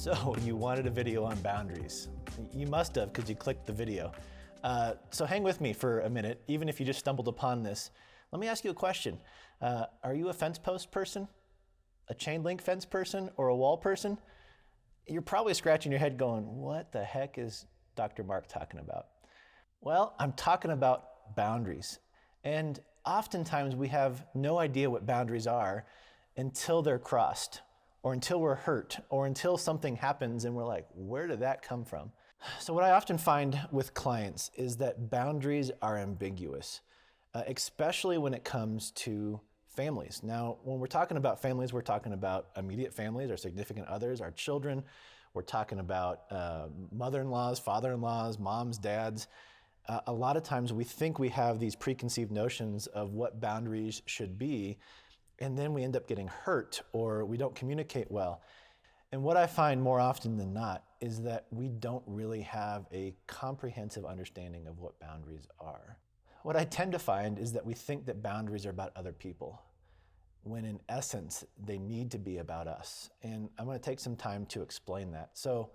So you wanted a video on boundaries. You must have, because you clicked the video. So hang with me for a minute, even if you just stumbled upon this. Let me ask you a question. Are you a fence post person? A chain link fence person or a wall person? You're probably scratching your head going, what the heck is Dr. Mark talking about? Well, I'm talking about boundaries. And oftentimes we have no idea what boundaries are until they're crossed, or until we're hurt, or until something happens and we're like, where did that come from? So what I often find with clients is that boundaries are ambiguous, especially when it comes to families. Now, when we're talking about families, we're talking about immediate families, our significant others, our children. We're talking about mother-in-laws, father-in-laws, moms, dads. A lot of times we think we have these preconceived notions of what boundaries should be, and then we end up getting hurt or we don't communicate well. And what I find more often than not is that we don't really have a comprehensive understanding of what boundaries are. What I tend to find is that we think that boundaries are about other people, when in essence, they need to be about us. And I'm going to take some time to explain that. So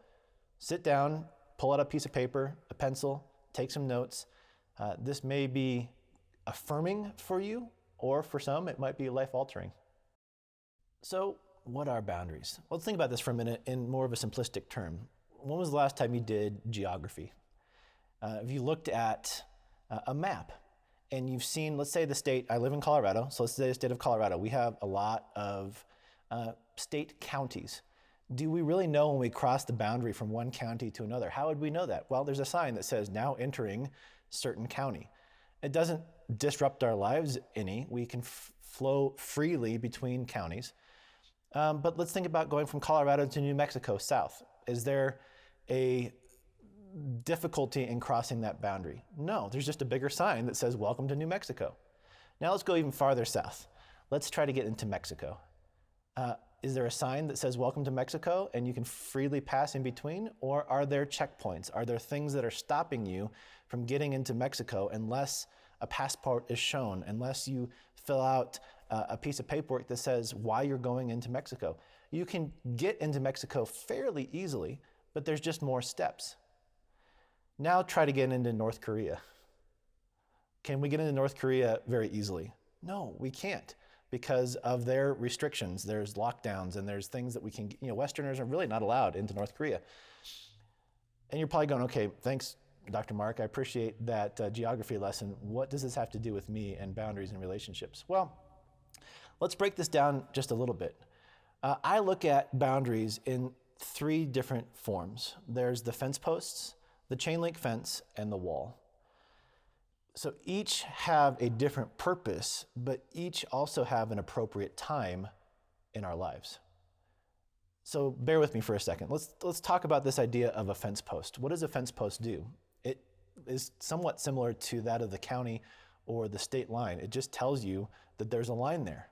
sit down, pull out a piece of paper, a pencil, take some notes. This may be affirming for you, or for some, it might be life-altering. So what are boundaries? Well, let's think about this for a minute in more of a simplistic term. When was the last time you did geography? If you looked at a map and you've seen, let's say the state, I live in Colorado, so let's say the state of Colorado, we have a lot of state counties. Do we really know when we cross the boundary from one county to another? How would we know that? Well, there's a sign that says now entering certain county. It doesn't disrupt our lives any. We can flow freely between counties. But let's think about going from Colorado to New Mexico south. Is there a difficulty in crossing that boundary? No, there's just a bigger sign that says welcome to New Mexico. Now let's go even farther south. Let's try to get into Mexico. Is there a sign that says welcome to Mexico and you can freely pass in between? Or are there checkpoints? Are there things that are stopping you from getting into Mexico unless a passport is shown, unless you fill out a piece of paperwork that says why you're going into Mexico? You can get into Mexico fairly easily, but there's just more steps. Now try to get into North Korea. Can we get into North Korea very easily? No, we can't, because of their restrictions. There's lockdowns and there's things that we can, Westerners are really not allowed into North Korea. And you're probably going, okay, thanks, Dr. Mark, I appreciate that geography lesson. What does this have to do with me and boundaries and relationships? Well, let's break this down just a little bit. I look at boundaries in three different forms. There's the fence posts, the chain link fence, and the wall. So each have a different purpose, but each also have an appropriate time in our lives. So bear with me for a second. Let's talk about this idea of a fence post. What does a fence post do? It is somewhat similar to that of the county or the state line. It just tells you that there's a line there,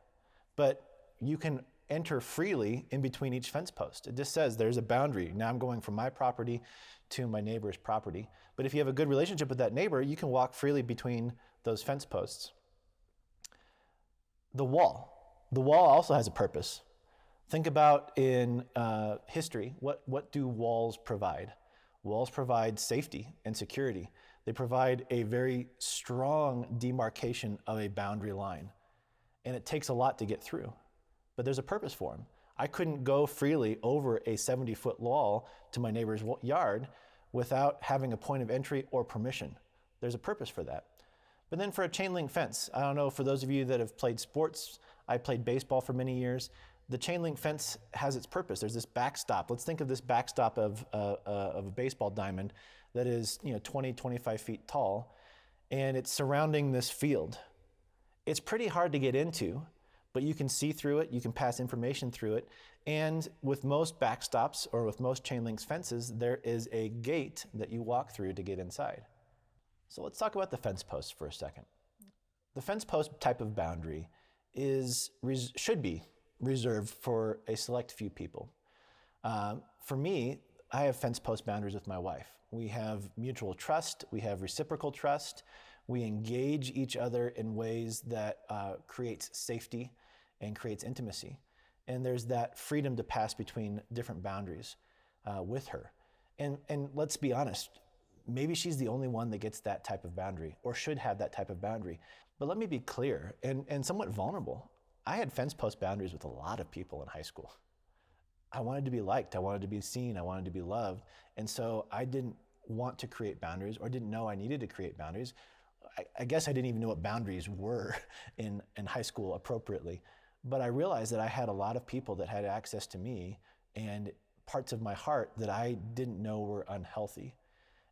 but you can enter freely in between each fence post. It just says there's a boundary. Now I'm going from my property to my neighbor's property. But if you have a good relationship with that neighbor, you can walk freely between those fence posts. The wall. The wall also has a purpose. Think about in history, what do walls provide? Walls provide safety and security. They provide a very strong demarcation of a boundary line. And it takes a lot to get through, but there's a purpose for them. I couldn't go freely over a 70-foot wall to my neighbor's yard without having a point of entry or permission. There's a purpose for that. But then for a chain link fence, I don't know, for those of you that have played sports, I played baseball for many years. The chain link fence has its purpose. There's this backstop. Let's think of this backstop of a baseball diamond that is 20, 25 feet tall, and it's surrounding this field. It's pretty hard to get into, but you can see through it, you can pass information through it, and with most backstops or with most chain link fences, there is a gate that you walk through to get inside. So let's talk about the fence post for a second. The fence post type of boundary should be reserved for a select few people. For me, I have fence post boundaries with my wife. We have mutual trust, we have reciprocal trust, we engage each other in ways that creates safety and creates intimacy. And there's that freedom to pass between different boundaries. with her. And let's be honest, maybe she's the only one that gets that type of boundary or should have that type of boundary. But let me be clear and somewhat vulnerable. I had fence post boundaries with a lot of people in high school. I wanted to be liked, I wanted to be seen, I wanted to be loved. And so I didn't want to create boundaries or didn't know I needed to create boundaries. I guess I didn't even know what boundaries were in high school appropriately. But I realized that I had a lot of people that had access to me and parts of my heart that I didn't know were unhealthy.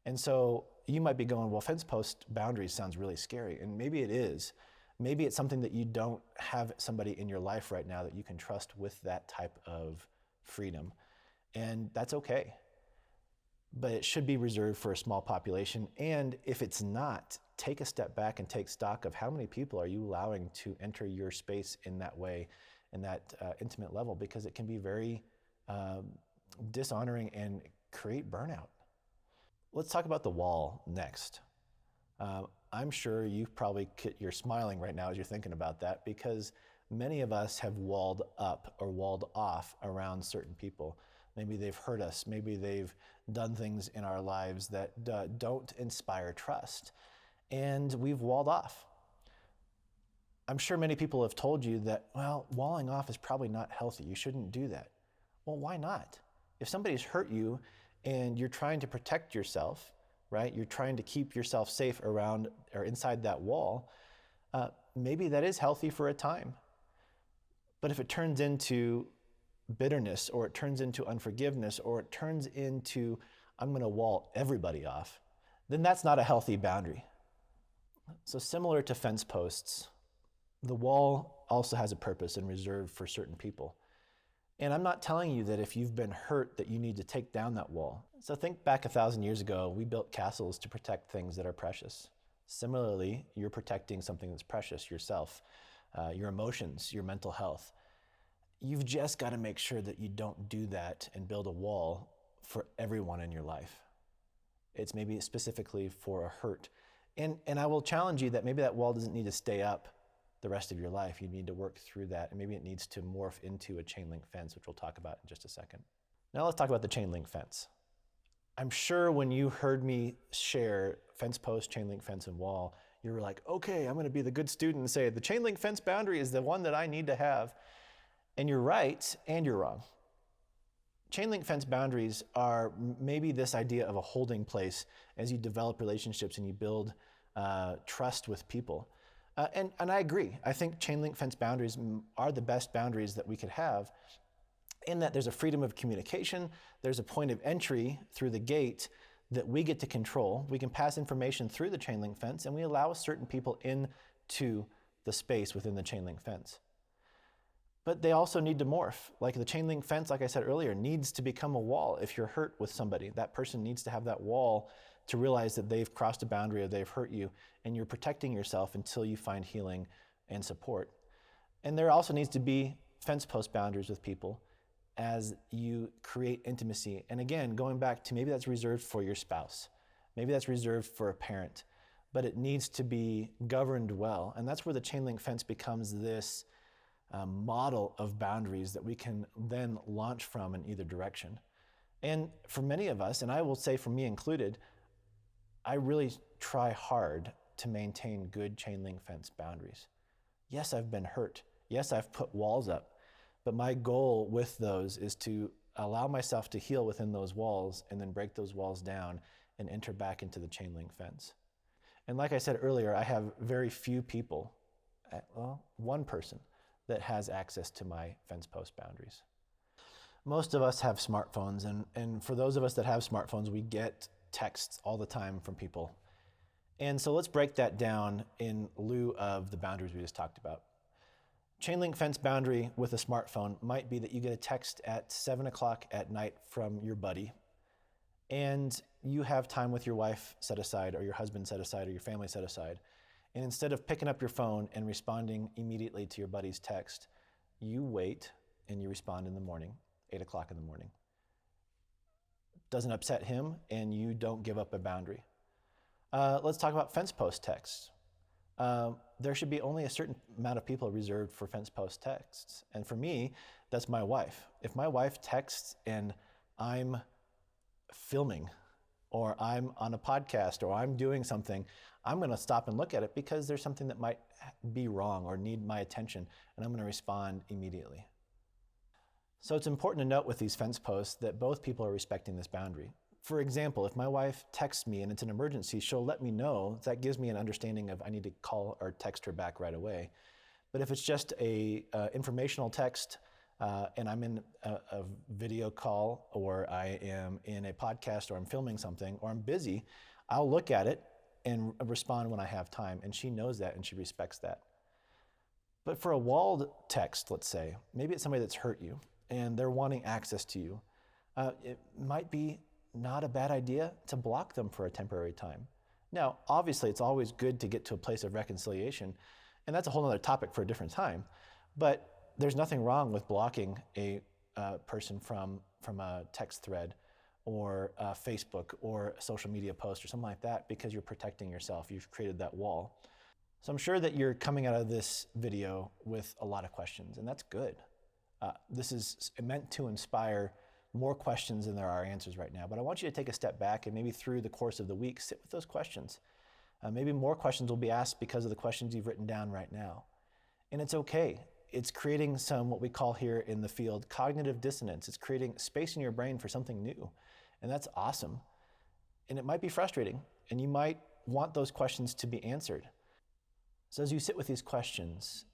And so you might be going, well, fence post boundaries sounds really scary. And maybe it is. Maybe it's something that you don't have somebody in your life right now that you can trust with that type of freedom. And that's okay. But it should be reserved for a small population. And if it's not, take a step back and take stock of how many people are you allowing to enter your space in that way, in that intimate level, because it can be very dishonoring and create burnout. Let's talk about the wall next. I'm sure you're smiling right now as you're thinking about that, because many of us have walled up or walled off around certain people. Maybe they've hurt us. Maybe they've done things in our lives that don't inspire trust. And we've walled off. I'm sure many people have told you that, well, walling off is probably not healthy. You shouldn't do that. Well, why not? If somebody's hurt you and you're trying to protect yourself, right? You're trying to keep yourself safe around or inside that wall, maybe that is healthy for a time. But if it turns into bitterness, or it turns into unforgiveness, or it turns into, I'm going to wall everybody off, then that's not a healthy boundary. So similar to fence posts, the wall also has a purpose and reserved for certain people. And I'm not telling you that if you've been hurt that you need to take down that wall. So think back 1,000 years ago, we built castles to protect things that are precious. Similarly, you're protecting something that's precious, yourself, your emotions, your mental health. You've just got to make sure that you don't do that and build a wall for everyone in your life. It's maybe specifically for a hurt. And I will challenge you that maybe that wall doesn't need to stay up the rest of your life. You need to work through that, and maybe it needs to morph into a chain link fence, which we'll talk about in just a second. Now let's talk about the chain link fence. I'm sure when you heard me share fence post, chain link fence, and wall, you were like, okay, I'm going to be the good student and say the chain link fence boundary is the one that I need to have. And you're right, and you're wrong. Chain link fence boundaries are maybe this idea of a holding place as you develop relationships and you build trust with people. And I agree. I think chain link fence boundaries are the best boundaries that we could have, in that there's a freedom of communication, there's a point of entry through the gate that we get to control. We can pass information through the chain link fence, and we allow certain people into the space within the chain link fence. But they also need to morph. Like the chain link fence, like I said earlier, needs to become a wall. If you're hurt with somebody, that person needs to have that wall to realize that they've crossed a boundary or they've hurt you, and you're protecting yourself until you find healing and support. And there also needs to be fence post boundaries with people as you create intimacy. And again, going back to maybe that's reserved for your spouse. Maybe that's reserved for a parent, but it needs to be governed well. And that's where the chain link fence becomes this model of boundaries that we can then launch from in either direction. And for many of us, and I will say for me included, I really try hard to maintain good chain link fence boundaries. Yes, I've been hurt. Yes, I've put walls up, but my goal with those is to allow myself to heal within those walls and then break those walls down and enter back into the chain link fence. And like I said earlier, I have very few people, well, one person that has access to my fence post boundaries. Most of us have smartphones, and for those of us that have smartphones, we get texts all the time from people. And so let's break that down in lieu of the boundaries we just talked about. Chain link fence boundary with a smartphone might be that you get a text at 7 o'clock at night from your buddy, and you have time with your wife set aside, or your husband set aside, or your family set aside. And instead of picking up your phone and responding immediately to your buddy's text, you wait and you respond in the morning, 8 o'clock in the morning. Doesn't upset him, and you don't give up a boundary. Let's talk about fence post texts. There should be only a certain amount of people reserved for fence post texts. And for me, that's my wife. If my wife texts and I'm filming, or I'm on a podcast, or I'm doing something, I'm going to stop and look at it because there's something that might be wrong or need my attention, and I'm going to respond immediately. So it's important to note with these fence posts that both people are respecting this boundary. For example, if my wife texts me and it's an emergency, she'll let me know. That gives me an understanding of I need to call or text her back right away. But if it's just a informational text and I'm in a video call, or I am in a podcast, or I'm filming something, or I'm busy, I'll look at it and respond when I have time. And she knows that and she respects that. But for a walled text, let's say, maybe it's somebody that's hurt you and they're wanting access to you. It might be not a bad idea to block them for a temporary time. Now, obviously, it's always good to get to a place of reconciliation, and that's a whole other topic for a different time. But there's nothing wrong with blocking a person from a text thread or Facebook or a social media post or something like that, because you're protecting yourself. You've created that wall. So I'm sure that you're coming out of this video with a lot of questions, and that's good. This is meant to inspire more questions than there are answers right now. But I want you to take a step back and maybe through the course of the week, sit with those questions. Maybe more questions will be asked because of the questions you've written down right now. And it's okay. It's creating some, what we call here in the field, cognitive dissonance. It's creating space in your brain for something new. And that's awesome. And it might be frustrating, and you might want those questions to be answered. So as you sit with these questions,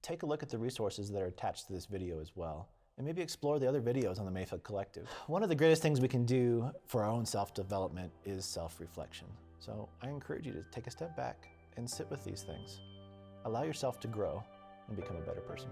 take a look at the resources that are attached to this video as well, and maybe explore the other videos on the Mayfield Collective. One of the greatest things we can do for our own self-development is self-reflection. So I encourage you to take a step back and sit with these things. Allow yourself to grow and become a better person.